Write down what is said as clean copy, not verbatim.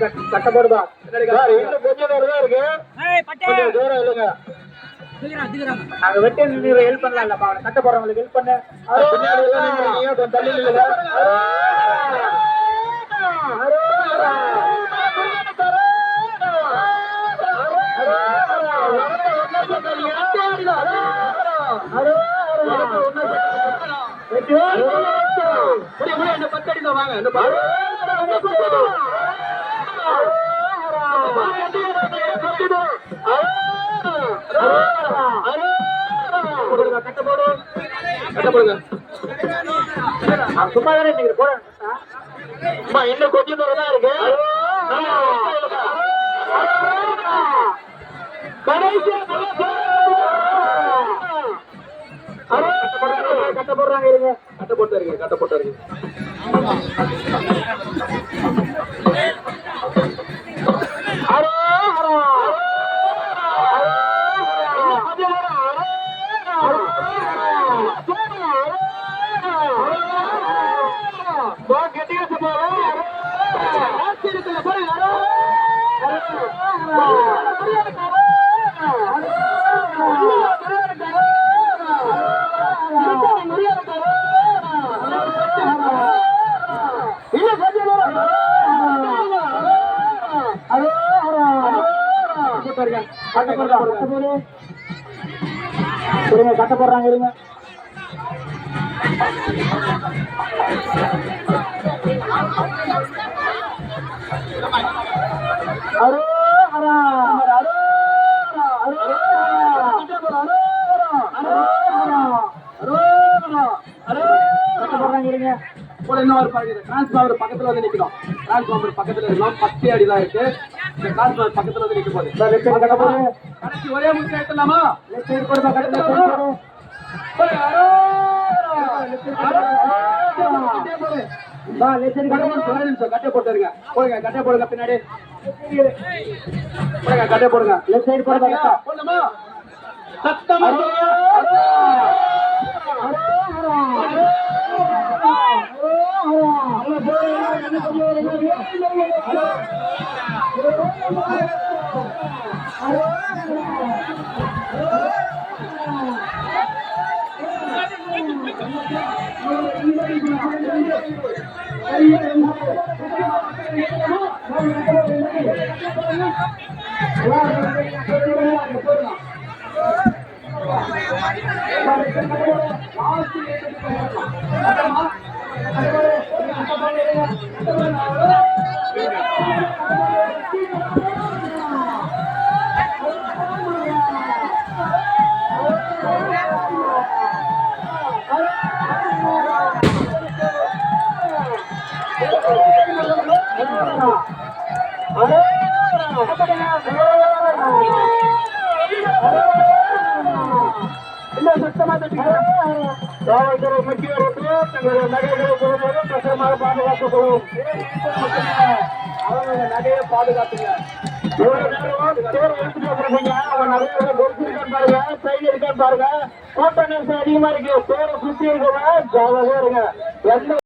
கட்ட போடுதா இன்னும் கொஞ்சம் தூரம் தான் இருக்கு. கொஞ்சம் தூரம் இல்லைங்க. அங்க வெட்டி நீங்க ஹெல்ப் பண்ணலாம்லப்பா. கட்ட போறவங்களுக்கு ஹெல்ப் பண்ண பின்னாடி கொஞ்சம் தள்ளி இல்லைங்க. சும்மா தானே நீங்க போற இன்னும் கொஞ்சம் தூரம் தான் இருக்கு. கட்ட போடுறாங்க இருங்க. கட்ட போட்டு இருக்கு. கட்ட போட்டு இருக்கு. கட்ட போடுறாங்க இருங்க. டிரான்ஸ்பார்மர் பக்கத்துல வந்து நிக்கணும். டிரான்ஸ்பார்மர் பக்கத்துல இருக்கணும். 10 அடி தான் இருக்கு. இந்த டிரான்ஸ்பார்மர் பக்கத்துல வந்து நிக்க போகுது. கடைசி ஒரே முக்கியம் எடுத்துலாமா? கட்டை போட்டுருங்க. போடுங்க. கட்டை போடுங்க. பின்னாடி கட்டை போடுங்க. லெஃப்ட் சைடு போடுங்க. போடணுமா? சத்தமா காவல்துறை முக்கியவர்கள் தங்களுடைய நகைகளை போகும்போது பத்திரமாக பாதுகாத்துக்கொள்ளும். அவங்க நகையை பாதுகாத்துங்க. பாருங்க கூட்ட நெரிசல் அதிகமா இருக்கு. பேரை சுத்தி இருக்க ஜாலியா இருங்க.